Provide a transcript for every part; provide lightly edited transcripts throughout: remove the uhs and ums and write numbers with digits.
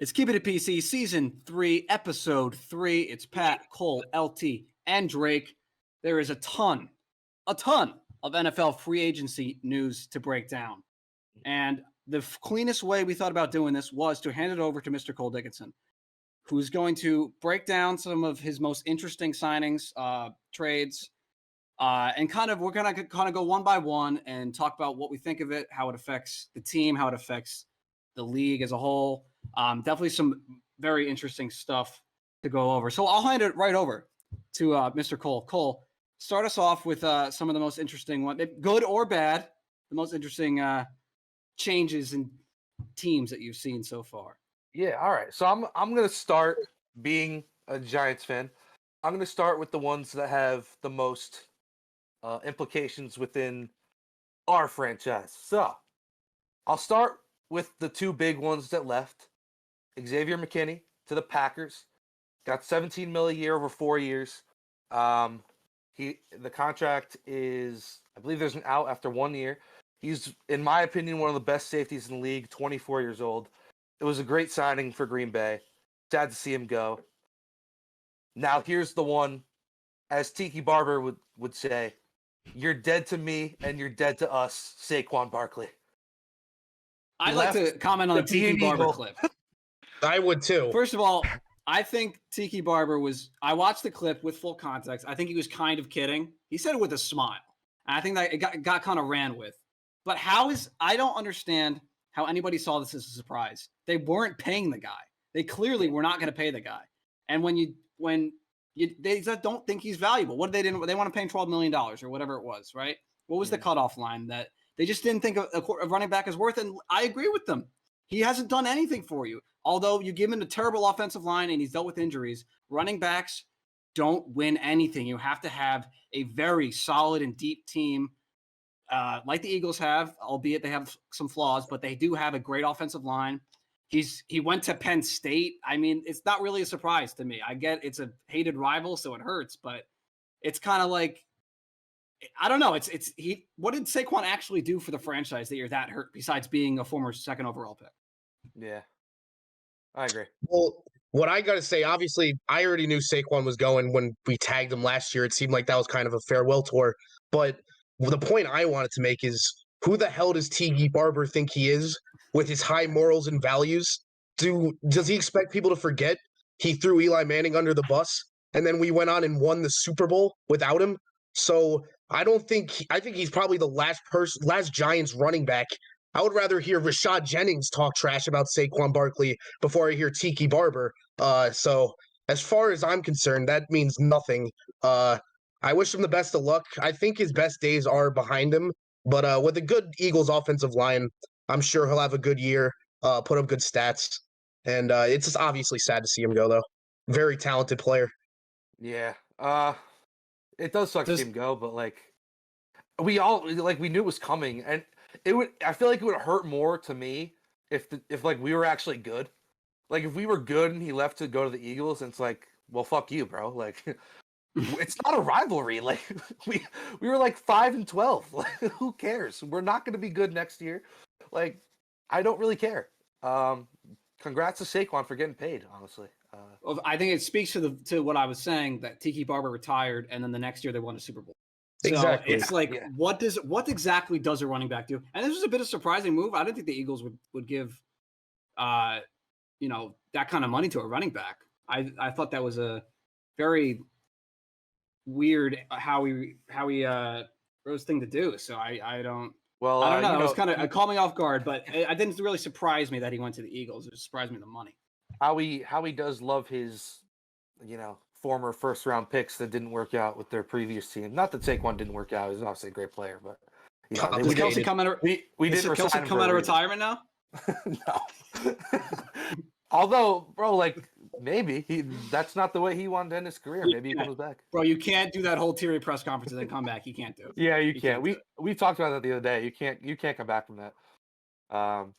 It's Keepin' It PC, Season 3, Episode 3. It's Pat, Cole, LT, and Drake. There is a ton of NFL free agency news to break down. And the cleanest way we thought about doing this was to hand it over to Mr. Cole Dickinson, who's going to break down some of his most interesting signings, trades, and we're going to go one by one and talk about what we think of it, how it affects the team, how it affects the league as a whole. Definitely some very interesting stuff to go over. So I'll hand it right over to Mr. Cole. Cole, start us off with some of the most interesting ones, good or bad, the most interesting changes in teams that you've seen so far. Yeah, all right. So I'm going to start being a Giants fan. I'm going to start with the ones that have the most implications within our franchise. So I'll start with the two big ones that left. Xavier McKinney to the Packers, got $17 million a year over 4 years. The contract is, I believe there's an out after 1 year. He's, in my opinion, one of the best safeties in the league, 24 years old. It was a great signing for Green Bay. Sad to see him go. Now here's the one, as Tiki Barber would say, you're dead to me and you're dead to us, Saquon Barkley. I'd like to comment on the Tiki Barber clip. I would too. First of all, I think Tiki Barber I watched the clip with full context. I think he was kind of kidding. He said it with a smile. And I think that it got kind of ran with. But I don't understand how anybody saw this as a surprise. They weren't paying the guy. They clearly were not going to pay the guy. And they don't think he's valuable. What did they want to pay him $12 million or whatever it was, right? What was the cutoff line that they just didn't think a running back is worth? And I agree with them. He hasn't done anything for you. Although you give him a terrible offensive line and he's dealt with injuries, running backs don't win anything. You have to have a very solid and deep team, like the Eagles have, albeit they have some flaws, but they do have a great offensive line. He went to Penn State. I mean, it's not really a surprise to me. I get it's a hated rival, so it hurts, but it's kind of like, I don't know. What did Saquon actually do for the franchise that you're that hurt besides being a former second overall pick? Yeah, I agree. Well, what I got to say, obviously, I already knew Saquon was going when we tagged him last year. It seemed like that was kind of a farewell tour. But the point I wanted to make is, who the hell does Tiki Barber think he is with his high morals and values? Does he expect people to forget he threw Eli Manning under the bus and then we went on and won the Super Bowl without him? So I think he's probably the last Giants running back. I would rather hear Rashad Jennings talk trash about Saquon Barkley before I hear Tiki Barber. So as far as I'm concerned, that means nothing. I wish him the best of luck. I think his best days are behind him, but with a good Eagles offensive line, I'm sure he'll have a good year, put up good stats. And it's just obviously sad to see him go, though. Very talented player. Yeah. It does suck to see him go, but we knew it was coming, and I feel like it would hurt more to me if we were actually good. Like if we were good and he left to go to the Eagles, and it's like, well, fuck you, bro. Like it's not a rivalry. Like we were like 5-12. Like who cares? We're not going to be good next year. Like I don't really care. Congrats to Saquon for getting paid, honestly. Well, I think it speaks to what I was saying, that Tiki Barber retired and then the next year they won a Super Bowl. So exactly. It's like, what exactly does a running back do? And this was a bit of a surprising move. I didn't think the Eagles would give, that kind of money to a running back. I thought that was a very weird how he rose thing to do. So I don't. Well, I don't know. It was kind of caught me off guard, but it didn't really surprise me that he went to the Eagles. It surprised me the money. How he does love his, former first round picks that didn't work out with their previous team. Not that Saquon didn't work out; he's obviously a great player, but does Kelsey come out of retirement now? No. Although, bro, maybe that's not the way he wanted to end his career. Maybe he comes back. Bro, you can't do that whole Thierry press conference and then come back. You can't do it. Yeah, you can't. We talked about that the other day. You can't come back from that. All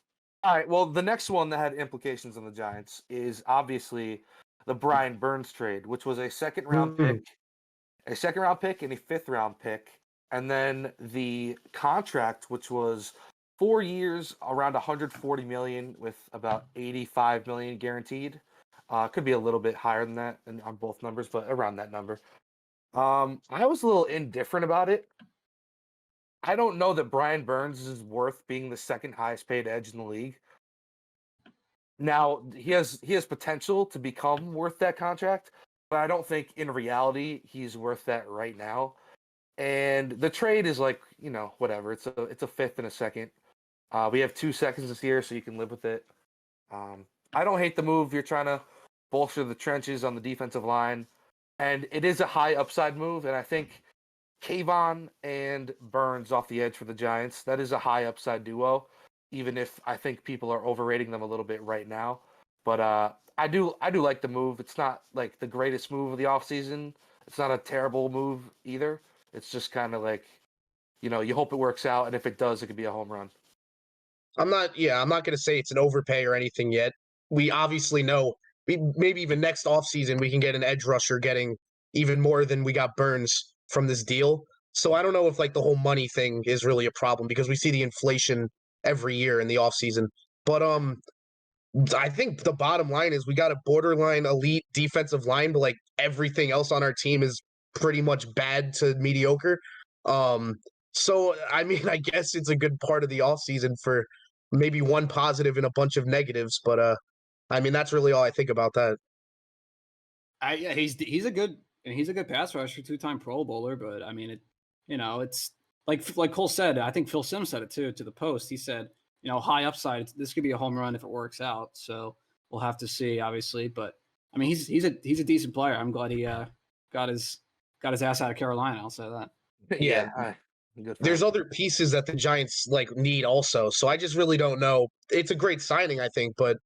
right. Well, the next one that had implications on the Giants is obviously the Brian Burns trade, which was a second round pick and a 5th round pick, and then the contract, which was 4 years, around 140 million, with about 85 million guaranteed. Could be a little bit higher than that on both numbers, but around that number. I was a little indifferent about it. I don't know that Brian Burns is worth being the second highest paid edge in the league. Now he has potential to become worth that contract, but I don't think in reality he's worth that right now. And the trade is like, whatever. It's a fifth and a second. We have 2 seconds this year, so you can live with it. I don't hate the move. You're trying to bolster the trenches on the defensive line, and it is a high upside move. And I think Kayvon and Burns off the edge for the Giants, that is a high upside duo, even if I think people are overrating them a little bit right now. But I do like the move. It's not like the greatest move of the offseason. It's not a terrible move either. It's just kind of like, you hope it works out, and if it does, it could be a home run. I'm not going to say it's an overpay or anything yet. We obviously know maybe even next offseason we can get an edge rusher getting even more than we got Burns from this deal. So I don't know if like the whole money thing is really a problem because we see the inflation every year in the offseason. But I think the bottom line is we got a borderline elite defensive line, but like everything else on our team is pretty much bad to mediocre. So I mean, I guess it's a good part of the offseason for maybe one positive and a bunch of negatives, but I mean that's really all I think about that. Yeah, he's a good pass rusher, 2-time Pro Bowler, but I mean it's like Cole said. I think Phil Simms said it too to the Post. He said, high upside. This could be a home run if it works out. So we'll have to see, obviously. But I mean, he's a decent player. I'm glad he got his ass out of Carolina. I'll say that. Yeah. There's other pieces that the Giants need also. So I just really don't know. It's a great signing, I think, but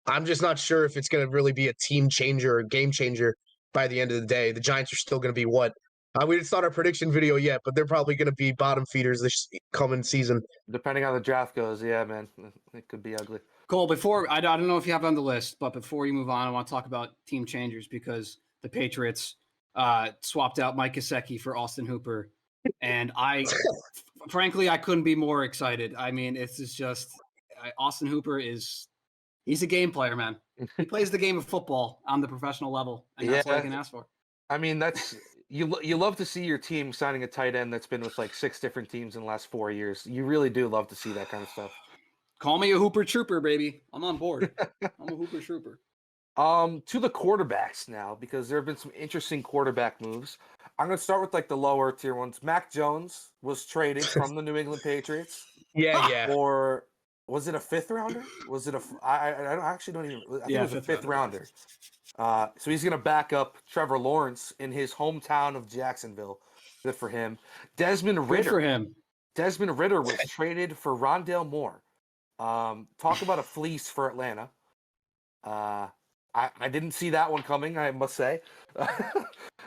I'm just not sure if it's going to really be a team changer or game changer by the end of the day. The Giants are still going to be what? It's not our prediction video yet, but they're probably going to be bottom feeders this coming season. Depending on the draft goes, yeah, man, it could be ugly. Cole, I don't know if you have it on the list, but before you move on, I want to talk about team changers because the Patriots swapped out Mike Gesicki for Austin Hooper. And frankly, I couldn't be more excited. I mean, it's just Austin Hooper he's a game player, man. He plays the game of football on the professional level, and that's all you can ask for. I mean, that's you love to see your team signing a tight end that's been with like 6 different teams in the last 4 years. You really do love to see that kind of stuff. Call me a Hooper Trooper, baby. I'm on board. I'm a Hooper Trooper. To the quarterbacks now, because there have been some interesting quarterback moves. I'm going to start with like the lower tier ones. Mac Jones was traded from the New England Patriots. Yeah. Or was it a 5th rounder? Was it I actually don't even. I think it was a 5th rounder. So he's going to back up Trevor Lawrence in his hometown of Jacksonville. Good for him. Desmond Ridder. Good for him. Desmond Ridder was traded for Rondale Moore. Talk about a fleece for Atlanta. I didn't see that one coming, I must say.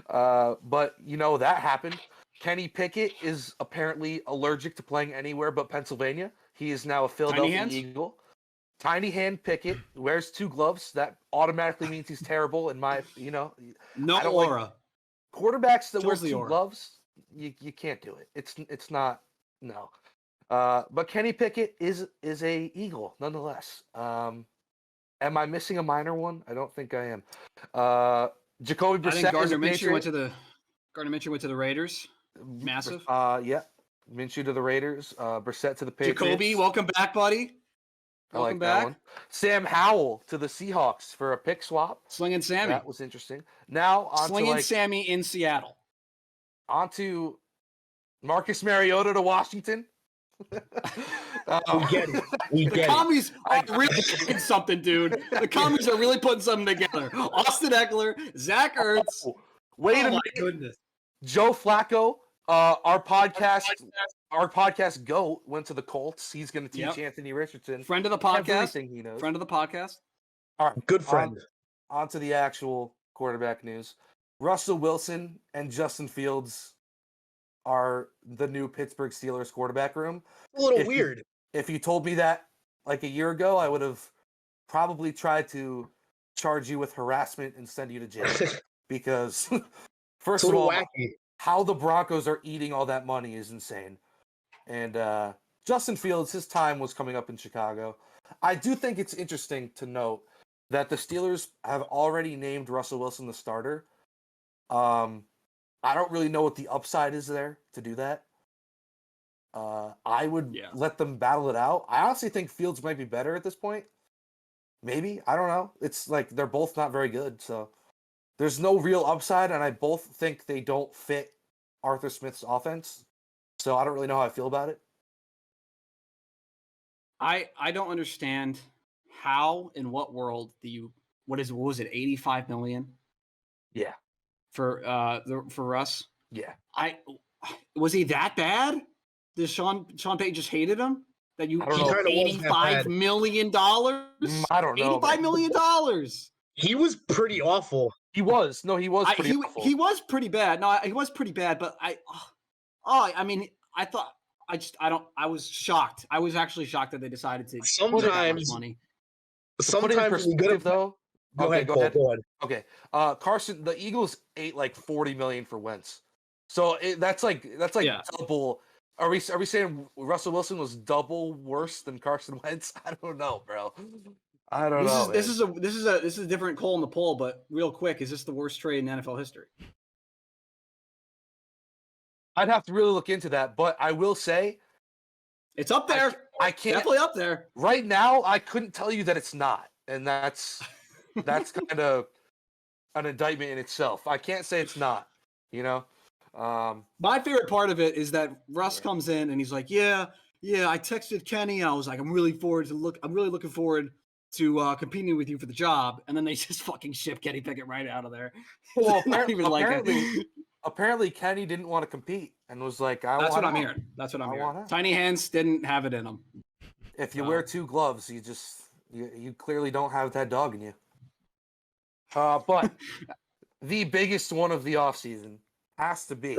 But, that happened. Kenny Pickett is apparently allergic to playing anywhere but Pennsylvania. He is now a Philadelphia Eagle. Tiny hand Pickett wears 2 gloves. That automatically means he's terrible in my, No aura. Quarterbacks that wear 2 gloves, you can't do it. It's not, no. But Kenny Pickett is a Eagle nonetheless. Am I missing a minor one? I don't think I am. Jacoby Brissett. I think Gardner Minshew went to the Raiders. Massive. Yeah. Minshew to the Raiders. Brissett to the Patriots. Jacoby, welcome back, buddy. Welcome back. Sam Howell to the Seahawks for a pick swap. Slinging Sammy. That was interesting. Now on Slinging Sammy in Seattle. On to Marcus Mariota to Washington. We get it. The commies are really doing something, dude. The commies are really putting something together. Austin Eckler, Zach Ertz. Wait a minute. Goodness. Joe Flacco, our podcast GOAT went to the Colts. He's going to teach Anthony Richardson. Friend of the podcast. Everything he knows. Friend of the podcast. All right. Good friend. On to the actual quarterback news. Russell Wilson and Justin Fields are the new Pittsburgh Steelers quarterback room. A little weird. If you told me that like a year ago, I would have probably tried to charge you with harassment and send you to jail. Because, first of all, wacky. How the Broncos are eating all that money is insane. And Justin Fields, his time was coming up in Chicago. I do think it's interesting to note that the Steelers have already named Russell Wilson the starter. I don't really know what the upside is there to do that. I would let them battle it out. I honestly think Fields might be better at this point. Maybe. I don't know. It's like they're both not very good, so there's no real upside, and I both think they don't fit Arthur Smith's offense. So I don't really know how I feel about it. I don't understand how, in what world do you, what was it, 85 million? Yeah. For Russ? Yeah. Was he that bad? Did Sean Payton just hated him? That you $85 million? I don't know. $85 million. He was pretty awful. He was. No, he was pretty awful. He was pretty bad. No, he was pretty bad, but I mean, I was shocked. I was actually shocked that they decided to put that much money. Sometimes we good though. Go ahead. Okay. Carson, the Eagles ate like $40 million for Wentz. So that's like double. Are we saying Russell Wilson was double worse than Carson Wentz? I don't know, bro. I don't know. This is a different hole in the poll, but real quick, is this the worst trade in NFL history? I'd have to really look into that, but I will say it's up there. I can't definitely up there. Right now, I couldn't tell you that it's not, and that's kind of an indictment in itself. I can't say it's not, you know. My favorite part of it is that Russ comes in and he's like, yeah, I texted Kenny. I was like, I'm really looking forward to competing with you for the job. And then they just fucking ship Kenny Pickett right out of there. Well, apparently Kenny didn't want to compete and was like, That's what I'm hearing. Tiny hands didn't have it in him. If you wear two gloves, you clearly don't have that dog in you. But the biggest one of the offseason has to be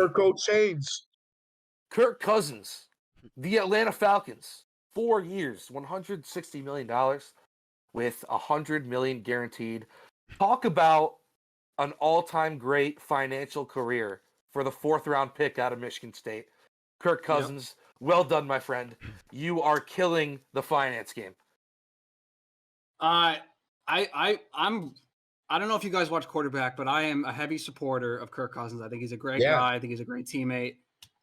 Kirk Cousins, the Atlanta Falcons, 4 years, $160 million with $100 million guaranteed. Talk about an all-time great financial career for the 4th-round pick out of Michigan State. Kirk Cousins, well done, my friend. You are killing the finance game. I don't know if you guys watch Quarterback, but I am a heavy supporter of Kirk Cousins. I think he's a great guy. I think he's a great teammate.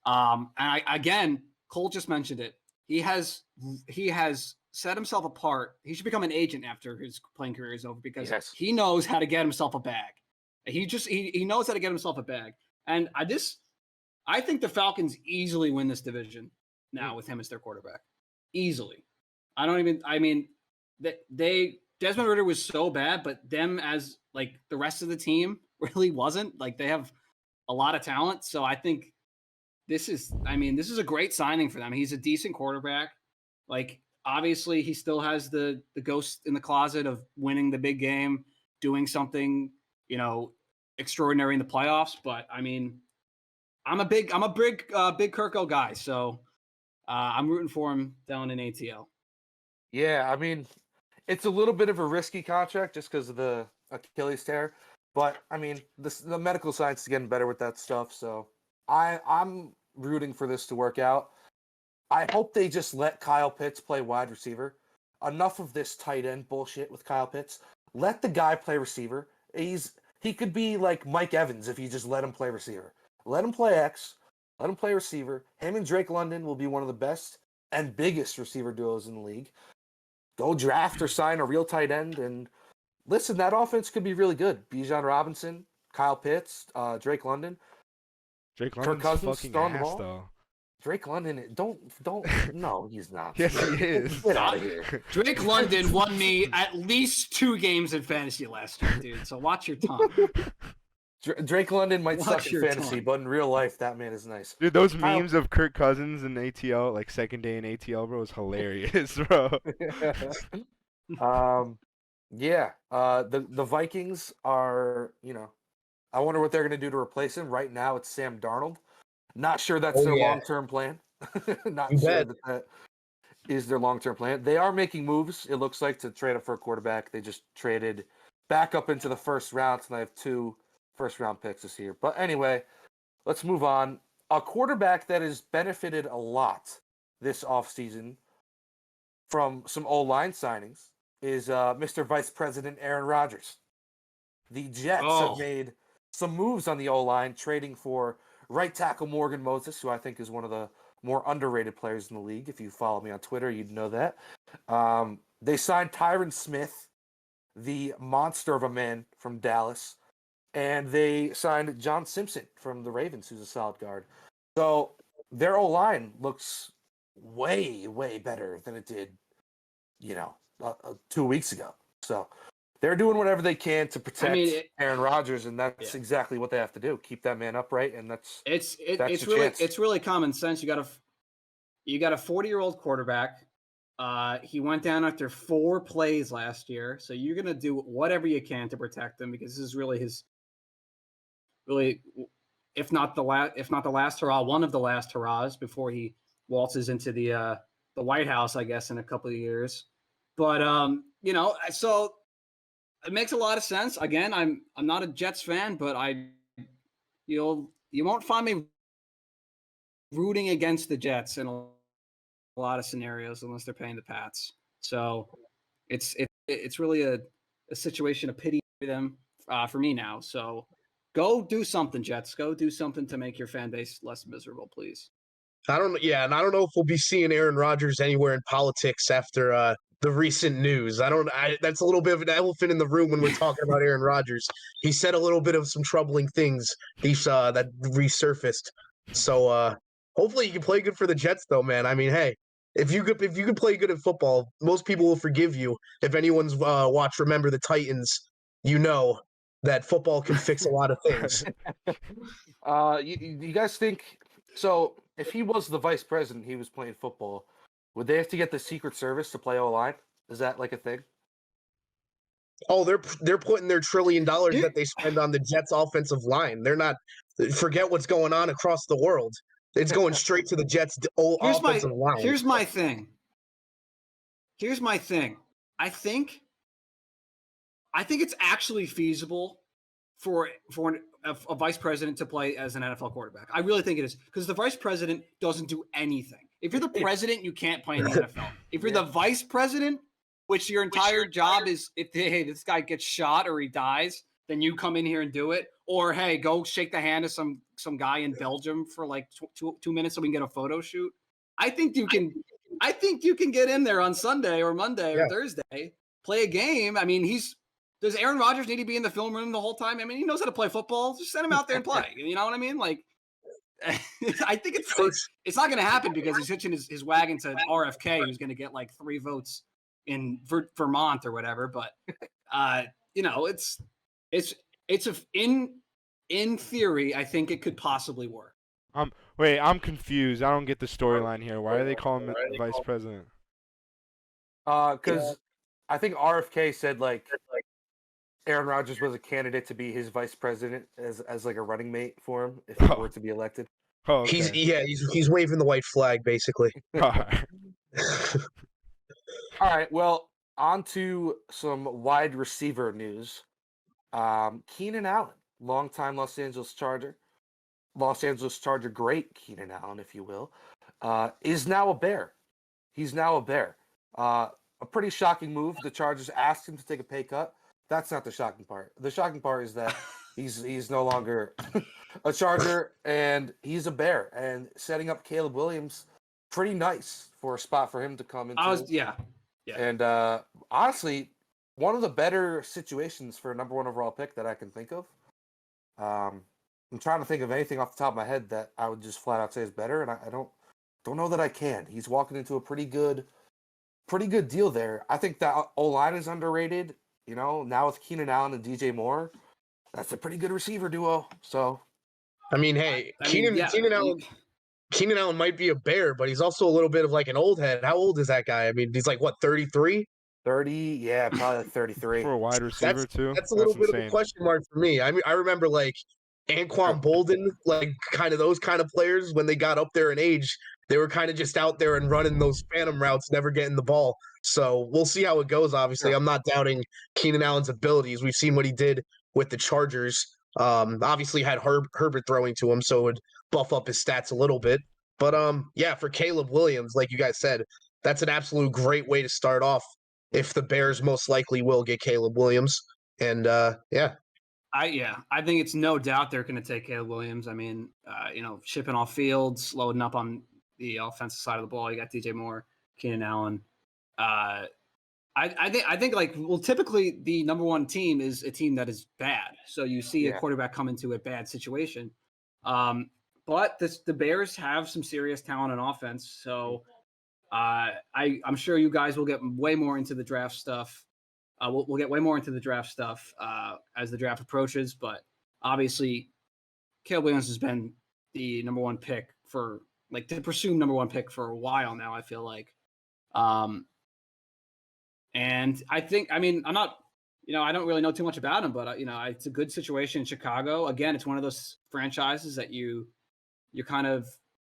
Again, Cole just mentioned it. He has set himself apart. He should become an agent after his playing career is over because he knows how to get himself a bag. He knows how to get himself a bag. And I think the Falcons easily win this division now with him as their quarterback. Easily. Desmond Ridder was so bad, but them as like the rest of the team really wasn't. Like they have a lot of talent. So I think this is a great signing for them. He's a decent quarterback. Like obviously he still has the ghost in the closet of winning the big game, doing something, extraordinary in the playoffs. But I mean, I'm a big Kirko guy. So I'm rooting for him down in ATL. Yeah. I mean, it's a little bit of a risky contract just because of the Achilles tear, but I mean the medical science is getting better with that stuff. So I'm rooting for this to work out. I hope they just let Kyle Pitts play wide receiver. Enough of this tight end bullshit with Kyle Pitts. Let the guy play receiver. He could be like Mike Evans if you just let him play receiver. Let him play X. Let him play receiver. Him and Drake London will be one of the best and biggest receiver duos in the league. Go draft or sign a real tight end. And listen, that offense could be really good. Bijan Robinson, Kyle Pitts, Drake London. Kirk Cousins fucking ass, though. Drake London, don't. No, he's not. Yes, he is. Get out of here. Drake London won me at least 2 games in fantasy last year, dude. So watch your tongue. Drake London might suck in fantasy, but in real life, that man is nice. Dude, those memes of Kirk Cousins in ATL, like second day in ATL, bro, is hilarious, bro. The Vikings are, I wonder what they're going to do to replace him. Right now, it's Sam Darnold. Not sure that's their long-term plan. Not sure that is their long-term plan. They are making moves, it looks like, to trade up for a quarterback. They just traded back up into the first round, and I have 2 first-round picks this year. But anyway, let's move on. A quarterback that has benefited a lot this offseason from some O-line signings is Mr. Vice President Aaron Rodgers. The Jets have made some moves on the O-line, trading for right tackle Morgan Moses, who I think is one of the more underrated players in the league. If you follow me on Twitter, you'd know that. They signed Tyron Smith, the monster of a man from Dallas, and they signed John Simpson from the Ravens, who's a solid guard. So their O-line looks way, way better than it did, 2 weeks ago. So they're doing whatever they can to protect Aaron Rodgers, and that's exactly what they have to do. Keep that man upright, and it's really common sense. You got a 40-year-old quarterback. He went down after 4 plays last year, so you're gonna do whatever you can to protect him, because this is really if not the last hurrah, one of the last hurrahs before he waltzes into the White House, I guess, in a couple of years. But so it makes a lot of sense. Again, I'm not a Jets fan, but you won't find me rooting against the Jets in a lot of scenarios unless they're paying the Pats. So it's really a situation of pity for them for me now. So go do something, Jets. Go do something to make your fan base less miserable, please. I don't know if we'll be seeing Aaron Rodgers anywhere in politics after the recent news. That's a little bit of an elephant in the room when we're talking about Aaron Rodgers. He said a little bit of some troubling things that resurfaced. So hopefully he can play good for the Jets, though, man. I mean, hey, if you could play good at football, most people will forgive you. If anyone's watched Remember the Titans, you know that football can fix a lot of things. You guys think so? If he was the vice president, he was playing football, would they have to get the Secret Service to play O-line? Is that like a thing? Oh, they're putting their $1 trillion that they spend on the Jets offensive line. They're not. Forget what's going on across the world. It's going straight to the Jets' offensive line. Here's my thing. I think it's actually feasible for a vice president to play as an NFL quarterback. I really think it is, because the vice president doesn't do anything. If you're the president, you can't play in the NFL. If you're the vice president, which your entire job is, if this guy gets shot or he dies, then you come in here and do it. Or hey, go shake the hand of some guy in Belgium for like 2 minutes so we can get a photo shoot. I think you can get in there on Sunday or Monday or Thursday, play a game. I mean, does Aaron Rodgers need to be in the film room the whole time? I mean, he knows how to play football. Just send him out there and play. You know what I mean? Like, I think it's not going to happen because he's hitching his wagon to RFK, who's going to get like 3 votes in Vermont or whatever. But in theory, I think it could possibly work. Wait, I'm confused. I don't get the storyline here. Why are they calling him vice president? Because I think RFK said like Aaron Rodgers was a candidate to be his vice president as like a running mate for him if he were to be elected. Oh, okay. He's waving the white flag basically. All right, well, on to some wide receiver news. Keenan Allen, longtime Los Angeles Charger great Keenan Allen, if you will, is now a Bear. He's now a Bear. A pretty shocking move. The Chargers asked him to take a pay cut. That's not the shocking part. The shocking part is that he's no longer a Charger and he's a Bear, and setting up Caleb Williams pretty nice for a spot for him to come into. Yeah. And honestly, one of the better situations for a number 1 overall pick that I can think of. I'm trying to think of anything off the top of my head that I would just flat out say is better, and I don't know that I can. He's walking into a pretty good deal there. I think that O-line is underrated. Now with Keenan Allen and DJ Moore, that's a pretty good receiver duo. So, I mean, hey, Keenan Allen might be a Bear, but he's also a little bit of like an old head. How old is that guy? I mean, he's like what, 33? 30, yeah, probably like 33. For a wide receiver too. That's a little bit of a question mark for me. I mean, I remember like Anquan Bolden, like kind of those kind of players when they got up there in age, they were kind of just out there and running those phantom routes, never getting the ball. So we'll see how it goes. Obviously, I'm not doubting Keenan Allen's abilities. We've seen what he did with the Chargers. Obviously had Herbert throwing to him, so it would buff up his stats a little bit. But yeah, for Caleb Williams, like you guys said, that's an absolute great way to start off. If the Bears most likely will get Caleb Williams, and yeah, I think it's no doubt they're going to take Caleb Williams. I mean, shipping off fields, loading up on the offensive side of the ball. You got DJ Moore, Keenan Allen. I think like, well, typically the number one team is a team that is bad. So you see a quarterback come into a bad situation. But the Bears have some serious talent on offense. So I'm sure you guys will get way more into the draft stuff. We'll get way more into the draft stuff as the draft approaches. But obviously, Caleb Williams has been the number one pick for like the presumed number one pick for a while now. I feel like. And I think, I mean, I'm not, I don't really know too much about him, but it's a good situation in Chicago. Again, it's one of those franchises that you're kind of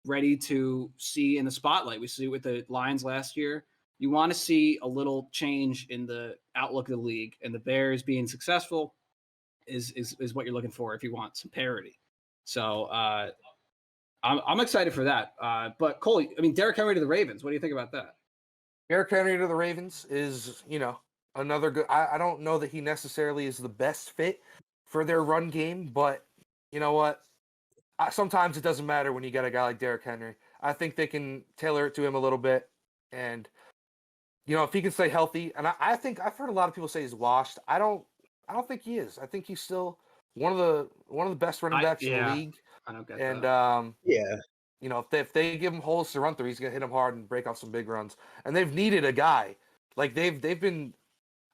ready to see in the spotlight. We see it with the Lions last year. You want to see a little change in the outlook of the league, and the Bears being successful is what you're looking for if you want some parity. So I'm excited for that. But Cole, I mean, Derrick Henry to the Ravens. What do you think about that? Derrick Henry to the Ravens is, another good. I don't know that he necessarily is the best fit for their run game, but you know what? Sometimes it doesn't matter when you got a guy like Derrick Henry. I think they can tailor it to him a little bit, and if he can stay healthy, and I think I've heard a lot of people say he's washed. I don't think he is. I think he's still one of the best running backs in the league. I don't get and that. yeah. If they give him holes to run through, he's gonna hit them hard and break off some big runs. And they've needed a guy like they've been.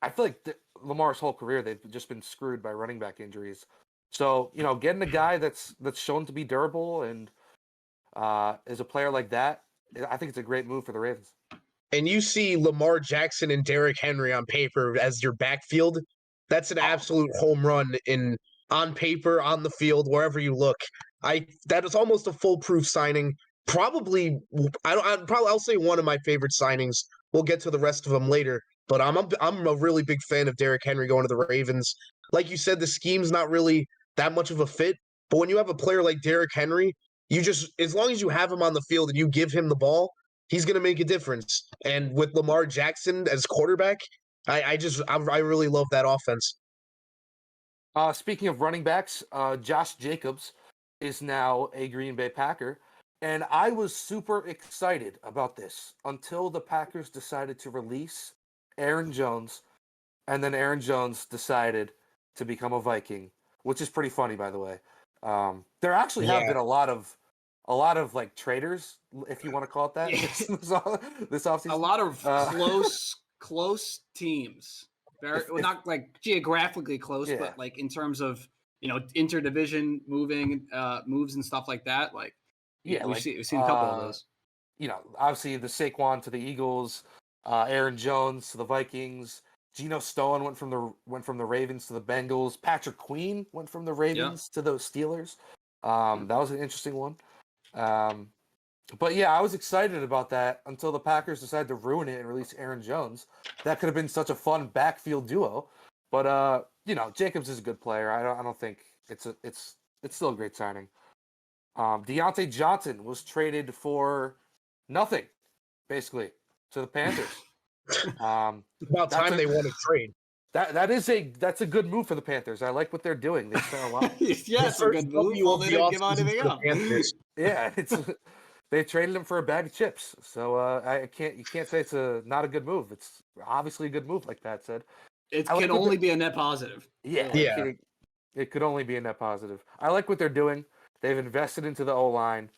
I feel like Lamar's whole career they've just been screwed by running back injuries. So getting a guy that's shown to be durable and is a player like that, I think it's a great move for the Ravens. And you see Lamar Jackson and Derrick Henry on paper as your backfield. That's an absolute home run on paper, on the field, wherever you look. That is almost a foolproof signing. Probably, I'll say one of my favorite signings. We'll get to the rest of them later. But I'm a really big fan of Derrick Henry going to the Ravens. Like you said, the scheme's not really that much of a fit. But when you have a player like Derrick Henry, as long as you have him on the field and you give him the ball, he's going to make a difference. And with Lamar Jackson as quarterback, I really love that offense. Speaking of running backs, Josh Jacobs is now a Green Bay Packer. And I was super excited about this until the Packers decided to release Aaron Jones. And then Aaron Jones decided to become a Viking, which is pretty funny, by the way. There actually have been a lot of like traders, if you want to call it that, this offseason. A lot of close teams. Not like geographically close, but like in terms of interdivision moves and stuff like that. Like we've seen a couple of those. Obviously the Saquon to the Eagles, Aaron Jones to the Vikings. Geno Stone went from the Ravens to the Bengals. Patrick Queen went from the Ravens to those Steelers. That was an interesting one. But yeah, I was excited about that until the Packers decided to ruin it and release Aaron Jones. That could have been such a fun backfield duo. But Jacobs is a good player. I don't think it's still a great signing. Deontay Johnson was traded for nothing, basically, to the Panthers. About time they won a trade. That's a good move for the Panthers. I like what they're doing. They spent a lot. It's a good move. Well, they didn't give out anything up. Yeah, they traded him for a bag of chips. So you can't say it's not a good move. It's obviously a good move, like Pat said. It can only be a net positive. Yeah. It could only be a net positive. I like what they're doing. They've invested into the O-line.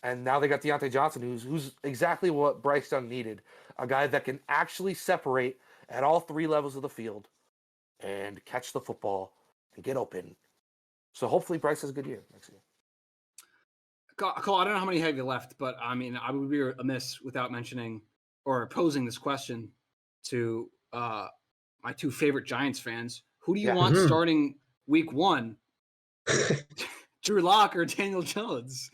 And now they got Deontay Johnson, who's exactly what Bryce Young needed. A guy that can actually separate at all three levels of the field and catch the football and get open. So hopefully Bryce has a good year next year. Cole, I don't know how many have you left, but I mean, I would be amiss without mentioning or posing this question to my two favorite Giants fans. Who do you want starting week 1? Drew Lock or Daniel Jones?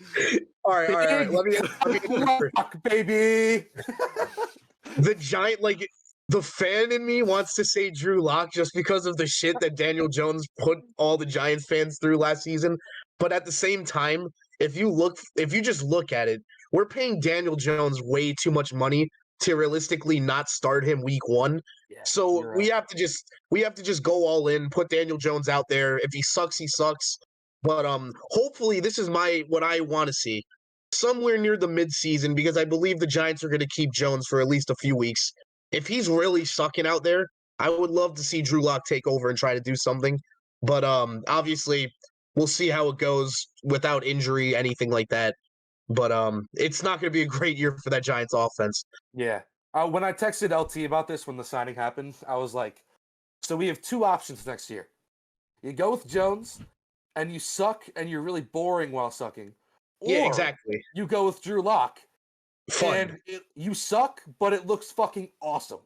All right. Let me Lock, baby. The Giant, the fan in me wants to say Drew Lock just because of the shit that Daniel Jones put all the Giants fans through last season. But at the same time, if you just look at it, we're paying Daniel Jones way too much money to realistically not start him week 1. Yeah, So you're we right. have to just go all in, put Daniel Jones out there. If he sucks, he sucks. But hopefully this is what I want to see. Somewhere near the midseason, because I believe the Giants are going to keep Jones for at least a few weeks. If he's really sucking out there, I would love to see Drew Lock take over and try to do something. But obviously we'll see how it goes without injury, anything like that. But it's not going to be a great year for that Giants offense. Yeah. When I texted LT about this when the signing happened, I was like, so we have 2 options next year. You go with Jones, and you suck, and you're really boring while sucking. Yeah, Or exactly. you go with Drew Lock, Fun. and you suck, but it looks fucking awesome.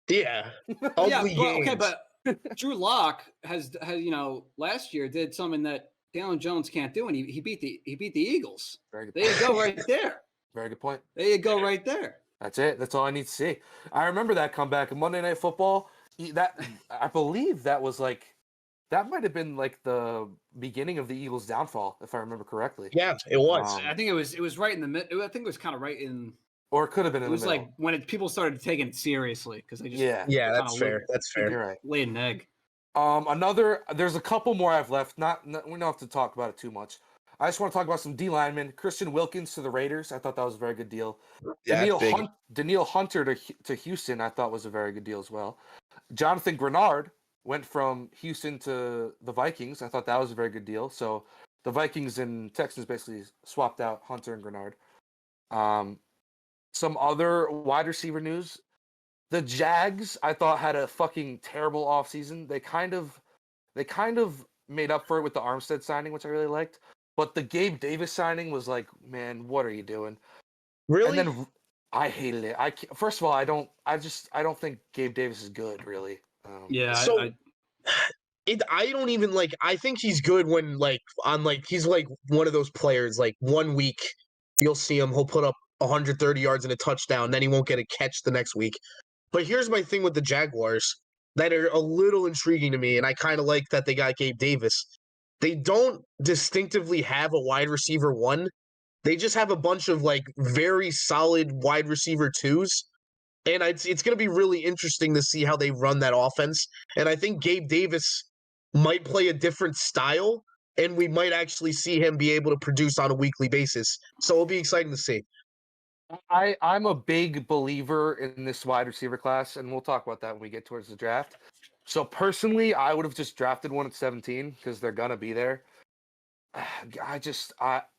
Yeah. Yeah, Ugly games. okay, but Drew Lock has last year did something that Daniel Jones can't do, and he beat the Eagles. Very good. There you go, right there. Very good point. There you go, right there. That's it. That's all I need to see. I remember that comeback in Monday Night Football. I believe that might have been like the beginning of the Eagles' downfall, if I remember correctly. Yeah, it was. I think it was right in the mid. I think it was kind of right in. Or it could have been in It was the middle. like when people started taking it seriously because they just Yeah, that's kinda fair. That's fair. You're right. laid an egg. There's a couple more I've left. We don't have to talk about it too much. I just want to talk about some D linemen. Christian Wilkins to the Raiders. I thought that was a very good deal. Yeah, Daniil Hunter to Houston. I thought was a very good deal as well. Jonathan Grenard went from Houston to the Vikings. I thought that was a very good deal. So the Vikings and Texans basically swapped out Hunter and Grenard. Some other wide receiver news. The Jags, I thought, had a fucking terrible offseason. They kind of made up for it with the Armstead signing, which I really liked. But the Gabe Davis signing was like, man, what are you doing? Really? And then I hated it. First of all, I don't think Gabe Davis is good, really. Yeah, So I don't even like. I think he's good when he's like one of those players. Like 1 week, you'll see him. He'll put up 130 yards and a touchdown. Then he won't get a catch the next week. But here's my thing with the Jaguars that are a little intriguing to me, and I kind of like that they got Gabe Davis. They don't distinctively have a wide receiver 1. They just have a bunch of like very solid wide receiver 2s. And it's going to be really interesting to see how they run that offense. And I think Gabe Davis might play a different style, and we might actually see him be able to produce on a weekly basis. So it'll be exciting to see. I'm a big believer in this wide receiver class, and we'll talk about that when we get towards the draft. So personally, I would have just drafted one at 17 because they're gonna be there. I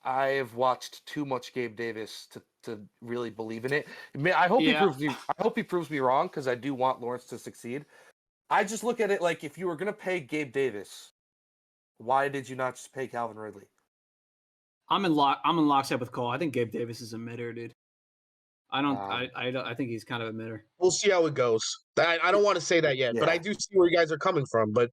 have watched too much Gabe Davis to really believe in it. I hope he proves me wrong because I do want Lawrence to succeed. I just look at it like if you were gonna pay Gabe Davis, why did you not just pay Calvin Ridley? I'm in lockstep with Cole. I think Gabe Davis is a midder, dude. I think he's kind of a midder. We'll see how it goes. I don't want to say that yet, but I do see where you guys are coming from. But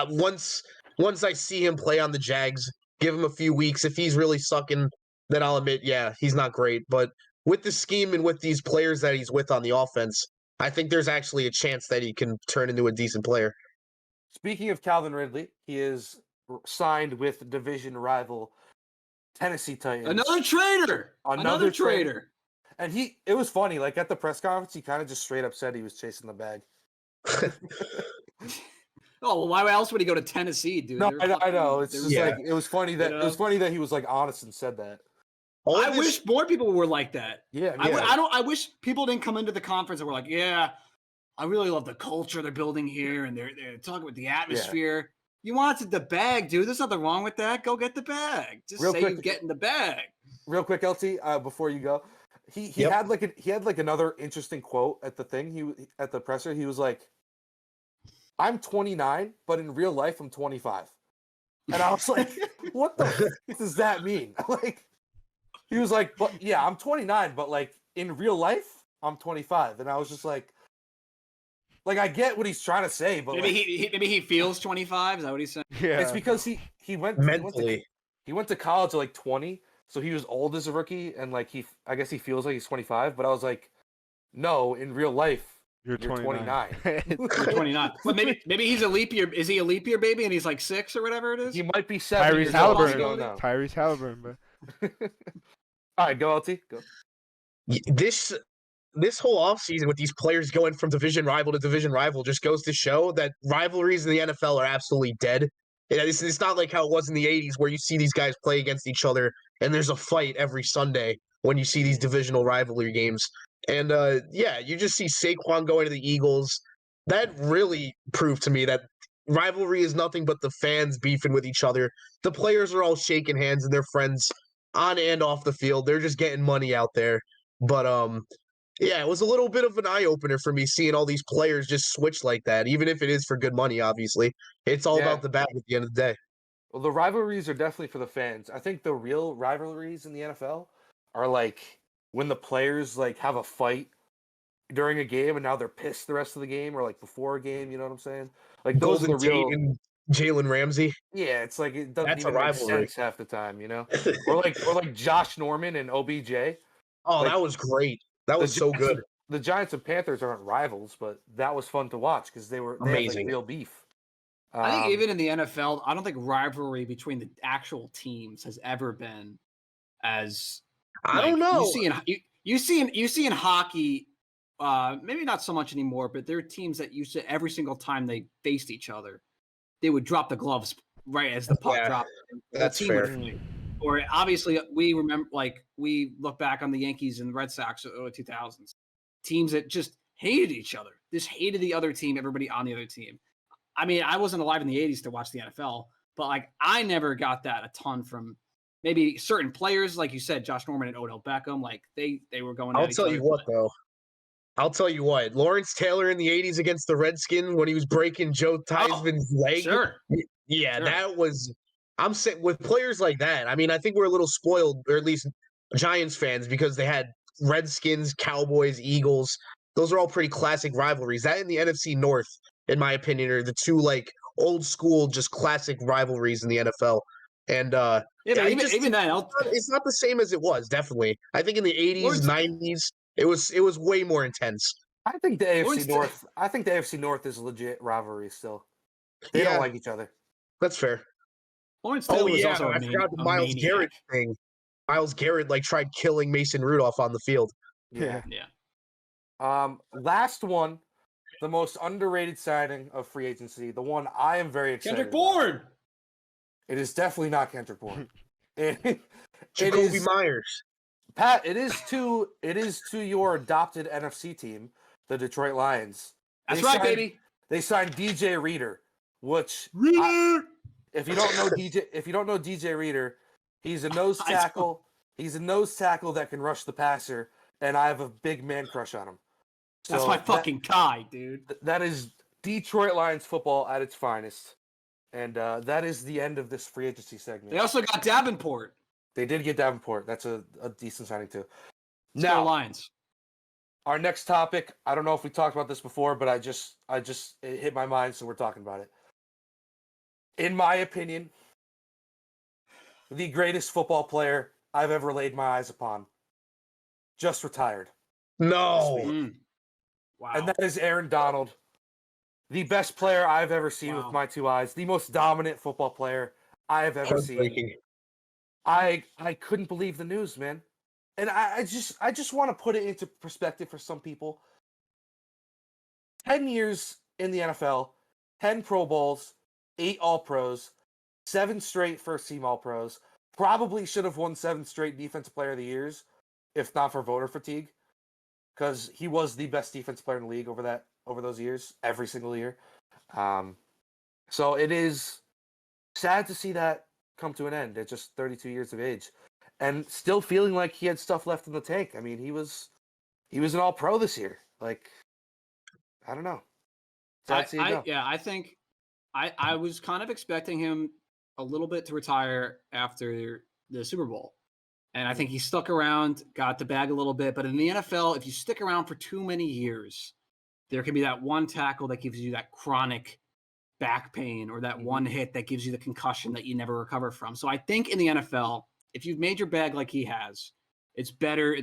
once I see him play on the Jags, give him a few weeks. If he's really sucking, then I'll admit, yeah, he's not great. But with the scheme and with these players that he's with on the offense, I think there's actually a chance that he can turn into a decent player. Speaking of Calvin Ridley, he is signed with division rival Tennessee Titans. Another traitor. Another traitor. And it was funny, like at the press conference, he kind of just straight up said he was chasing the bag. Oh, well, why else would he go to Tennessee, dude? No, I know. It's just like it was funny that You know? it was funny that he was like honest and said that. I wish more people were like that. Yeah, I wish people didn't come into the conference and were like, "Yeah, I really love the culture they're building here, and they're talking about the atmosphere." You wanted the bag, dude. There's nothing wrong with that. Go get the bag. Just say you're getting the bag. Real quick, LT, before you go, he had like another interesting quote at the thing. At the presser, he was like, "I'm 29, but in real life, I'm 25." And I was like, "What the f- does that mean?" Like, he was like, "But yeah, I'm 29, but like in real life, I'm 25." And I was just like I get what he's trying to say, but maybe he feels 25. Is that what he's saying? Yeah. it's because he went mentally. He went to college at like 20, so he was old as a rookie, and like I guess he feels like he's 25. But I was like, no, in real life, you're 29. You're 29. Well, maybe he's a leap year. Is he a leap year baby and he's like 6 or whatever it is? He might be 7. Tyrese Halliburton. All right, go LT. Go. This whole offseason with these players going from division rival to division rival just goes to show that rivalries in the NFL are absolutely dead. It's not like how it was in the 80s where you see these guys play against each other and there's a fight every Sunday when you see these divisional rivalry games. And you just see Saquon going to the Eagles. That really proved to me that rivalry is nothing but the fans beefing with each other. The players are all shaking hands and they're friends on and off the field. They're just getting money out there. But yeah, it was a little bit of an eye-opener for me seeing all these players just switch like that, even if it is for good money, obviously. It's all about the battle at the end of the day. Well, the rivalries are definitely for the fans. I think the real rivalries in the NFL are like when the players like have a fight during a game and now they're pissed the rest of the game, or like before a game, you know what I'm saying? Like those Golden are the real. Tate and Jalen Ramsey. Yeah, it's like it doesn't That's a even make rivalry. sense half the time, you know? Or like Josh Norman and OBJ. Oh, Like, that was great. That the was so Giants good. and- the Giants and Panthers aren't rivals, but that was fun to watch because they had like Amazing. real beef. I think even in the NFL, I don't think rivalry between the actual teams has ever been as. I don't know. You see in hockey, maybe not so much anymore, but there are teams that used to every single time they faced each other, they would drop the gloves right as the puck dropped. That's the team fair. would fight. Or obviously, we remember, like we look back on the Yankees and the Red Sox of the 2000s, teams that just hated each other, just hated the other team, everybody on the other team. I mean, I wasn't alive in the 80s to watch the NFL, but like I never got that a ton from maybe certain players, like you said, Josh Norman and Odell Beckham. Like they were going. I'll tell you what, though. I'll tell you what. Lawrence Taylor in the 80s against the Redskins when he was breaking Joe Theismann's leg. Sure. Yeah, Sure. that was. I'm saying with players like that. I mean, I think we're a little spoiled, or at least Giants fans, because they had Redskins, Cowboys, Eagles. Those are all pretty classic rivalries. That in the NFC North, in my opinion, are the two like old school, just classic rivalries in the NFL. And but even then, it's not the same as it was. Definitely, I think in the 80s, 90s, it was way more intense. I think the AFC North. I think the AFC North is a legit rivalry still. They don't like each other. That's fair. Lawrence Taylor was also I forgot the Myles Garrett thing. Myles Garrett like tried killing Mason Rudolph on the field. Yeah. Yeah. Last one, the most underrated signing of free agency, the one I am very excited Kendrick about. Bourne. It is definitely not Kendrick Bourne. Jacoby Myers. Pat, it is to your adopted NFC team, the Detroit Lions. That's right, baby. They signed DJ Reader, which if you don't know DJ Reader, he's a nose tackle. He's a nose tackle that can rush the passer, and I have a big man crush on him. So that's my fucking guy, dude. That is Detroit Lions football at its finest. And that is the end of this free agency segment. They also got Davenport. They did get Davenport. That's a decent signing too. Now, Lions. Our next topic, I don't know if we talked about this before, but it hit my mind, so we're talking about it. In my opinion, the greatest football player I've ever laid my eyes upon just retired. No. Wow. And that is Aaron Donald. The best player I've ever seen with my two eyes. The most dominant football player I have ever seen. I couldn't believe the news, man. And I just want to put it into perspective for some people. 10 years in the NFL, 10 Pro Bowls, 8 All-Pros, 7 straight first-team All-Pros. Probably should have won 7 straight Defensive Player of the Years, if not for voter fatigue. Because he was the best defensive player in the league over those years, every single year. So it is sad to see that come to an end at just 32 years of age, and still feeling like he had stuff left in the tank. I mean, he was an All-Pro this year. Like, I don't know. I think I was kind of expecting him a little bit to retire after the Super Bowl. And I think he stuck around, got the bag a little bit. But in the NFL, if you stick around for too many years, there can be that one tackle that gives you that chronic back pain, or that one hit that gives you the concussion that you never recover from. So I think in the NFL, if you've made your bag like he has, it's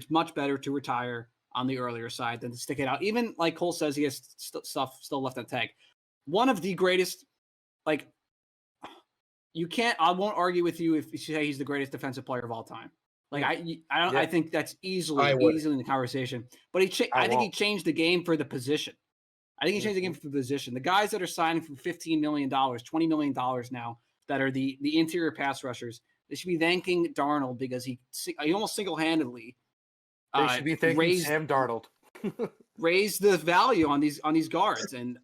much better to retire on the earlier side than to stick it out. Even like Cole says, he has stuff still left in the tank. One of the greatest, like, you can't. I won't argue with you if you say he's the greatest defensive player of all time. Like I don't. Yeah. I think that's easily in the conversation. But I think he changed the game for the position. I think he changed the game for the position. The guys that are signing for $15 million, $20 million now, that are the interior pass rushers, they should be thanking Darnold because he almost single-handedly they should be thanking Sam Darnold. raised the value on these guards, and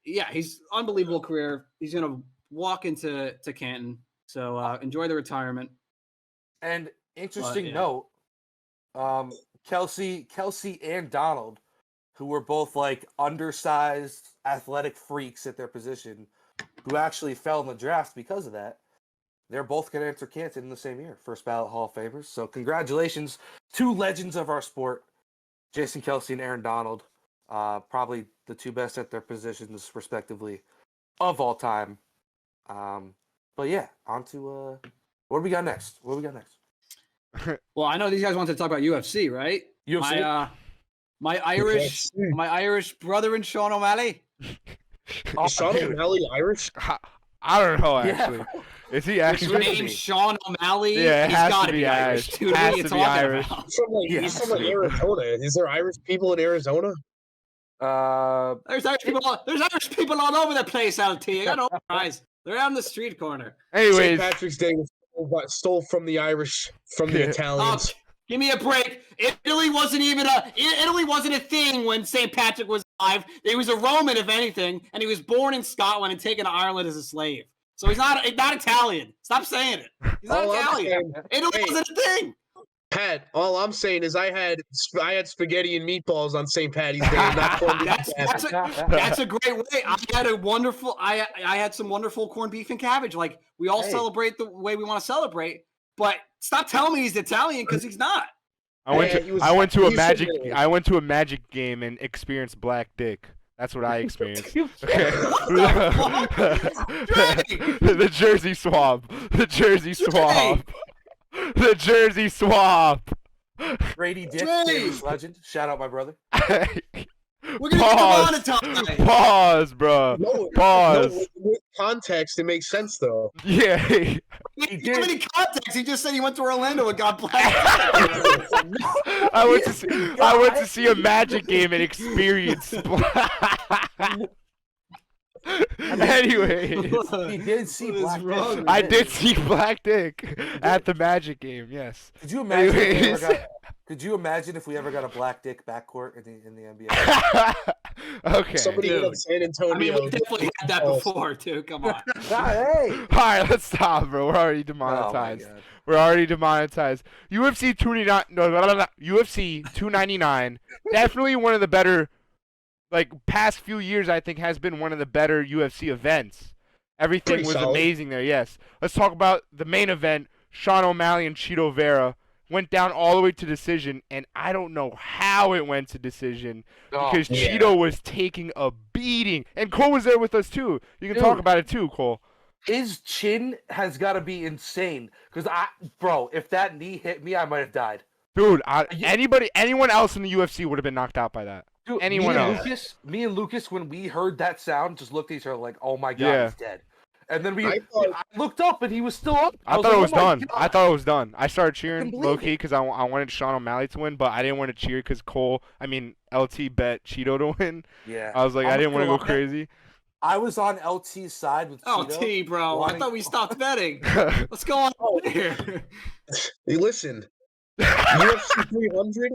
he's unbelievable career. He's gonna walk into Canton. So enjoy the retirement. And interesting note, Kelsey and Donald, who were both like undersized athletic freaks at their position, who actually fell in the draft because of that. They're both going to enter Canton in the same year, first ballot Hall of Famers. So congratulations, two legends of our sport, Jason Kelsey and Aaron Donald, probably the two best at their positions respectively of all time. But yeah, on to what do we got next? Well, I know these guys want to talk about UFC, right? UFC? My Irish brother in Sean O'Malley. Is Sean O'Malley Irish? I don't know, actually. Yeah. Is he actually? His name's Sean O'Malley. Yeah, he's got to be Irish. Dude, what are you talking Irish. about? He's from Arizona. Is there Irish people in Arizona? There's Irish people all over the place, LT. I got no surprise. They're on the street corner. Anyways, St. Patrick's Day was stole from the Irish, from the Italians. Give me a break. Italy wasn't a thing when St. Patrick was alive. He was a Roman, if anything, and he was born in Scotland and taken to Ireland as a slave. So he's not Italian. Stop saying it. He's not Italian. Italy wasn't a thing. Pat, all I'm saying is I had spaghetti and meatballs on St. Patty's Day. Not that's a great way. I had some wonderful corned beef and cabbage. Like we all celebrate the way we want to celebrate. But stop telling me he's Italian because he's not. I went to a Magic game and experienced black dick. That's what I experienced. Okay. The Jersey swab. The Jersey swab. The Jersey swap. Brady Dick, legend. Shout out my brother. We're gonna get demonetized. Pause, bro. Pause. No, with context, it makes sense though. Yeah. He did. Any context? He just said he went to Orlando and got black. I went to see a Magic game and experience Anyway, he did see black dick. I did see black dick at the Magic game. Yes. Could you imagine if we ever got a black dick backcourt in the NBA? Okay. Somebody in San Antonio. I mean, we definitely had that before too. Come on. Hey. All right, let's stop, bro. We're already demonetized. Oh We're already demonetized. UFC 299. UFC 299. Definitely one of the better. Like past few years, I think has been one of the better UFC events. Everything was amazing there. Yes. Let's talk about the main event. Sean O'Malley and Chito Vera went down all the way to decision, and I don't know how it went to decision because Chito was taking a beating, and Cole was there with us too. You can talk about it too, Cole. His chin has got to be insane because if that knee hit me, I might have died. Dude, anyone else in the UFC would have been knocked out by that. Dude, anyone else? Me and Lucas, when we heard that sound, just looked at each other like, "Oh my god, he's dead." And then I looked up and he was still up. I thought it was done. I thought it was done. I started cheering low key because I wanted Sean O'Malley to win, but I didn't want to cheer because LT bet Chito to win. Yeah, I was like, I didn't want to go crazy. I was on LT's side with Chito. LT, bro. I thought we stopped betting. What's going on here? Hey, listen. UFC 300.